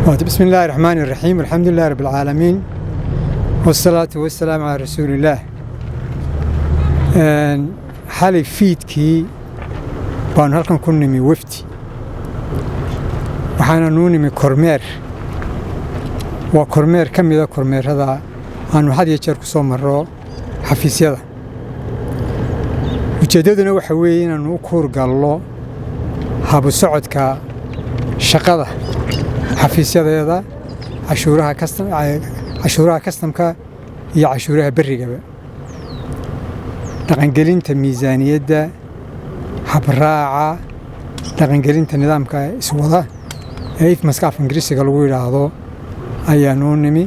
بسم الله الرحمن الرحيم الحمد لله رب العالمين والصلاة والسلام على رسول الله. حالي فيدكي بان هلكن كنمي وفتي waxaana nuunimi kormeer waa kormeer kamida kormeerada aanu had iyo jeer ku soo maro xafiisyada. ujeedaduna waxa weeye inaanu u koor galno habu socodka shaqada xafiisyadeeda cashuuraha kastamka iyo cashuuraha berrigaba, dhaqangelinta miisaaniyadda, habraaca dhaqangelinta nidaamka iswada ee ifmaska af Ingiriisiga lagu yiraahdo ayaanu nimi.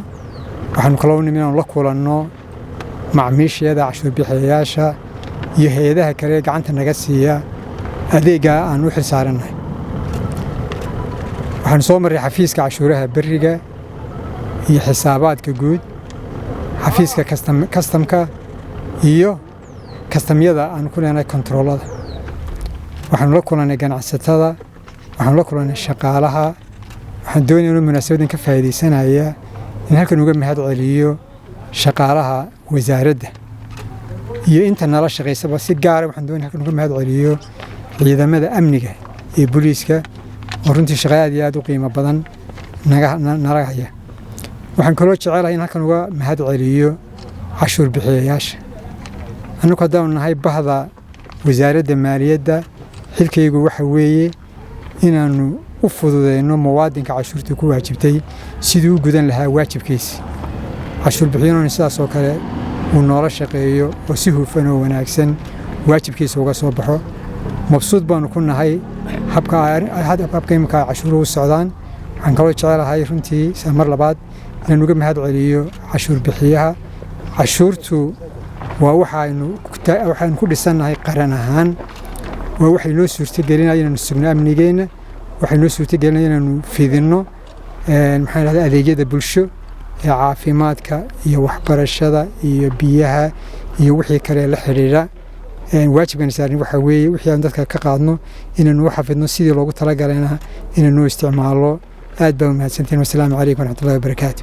waxaanu kaloo nimi inaan la kulanno macmiishyada, cashuur bixiyayaasha iyo hay'adaha kale ee gacanta naga siiya adeega aan u xilsaaranahay. waxaan soo maray xafiiska cashuuraha berriga iyo xisaabaadka guud, xafiiska kastamka iyo kastamyada aan ku leenahay kontaroolada. waxaan la kulanay ganacsatada, waxaan la kulanay shaqaalaha. waxaan doonayaa inuu munaasabadan ka faa'iideysanaya in halkan uga mahad celiyo shaqaalaha wasaaradda iyo inta nala shaqeysaba. si gaar ah waxaan doonayaa halkan uga mahad celiyo ciidamada amniga ee booliiska oo runtii shaqo aad u qiimo badan naga haya. waxaan kaloo jecelahay in halkan uga mahad celiyo cashuur bixiyayaasha. annagu haddaan nahay bahda wasaaradda maaliyadda, xilkaygu waxa weeye inaanu u fududeyno muwaadinka cashuurta ku waajibtay sidii u gudan lahaa waajibkiisa. cashuur bixiyuuna sidaas oo kale uu noola shaqeeyo oo si hufan oo wanaagsan waajibkiisa uga soo baxo. mabsuud baanu ku nahay habka imika cashuuruhu socdaan. waxaan kaloo jecelahay runtii mar labaad inaan uga mahad celiyo cashuur bixiyaha. cashuurtu waa waxaynu ku dhisannahay qaran ahaan, waa waxay noo suurtagelinaya inaanu sugno amnigeena, waxay noo suurtagelinaya inaanu fidinno adeegyada bulsho ee caafimaadka iyo waxbarashada iyo biyaha iyo wixii kale la xiriira. waajibkan saaran waxa weeye wixii aan dadka ka qaadno inaanu u xafidno sidii loogu talagalayna inaanu isticmaalo. aad baa u mahadsantiin. wassalaamu calaykum waraxmatullaahi wabarakaatu.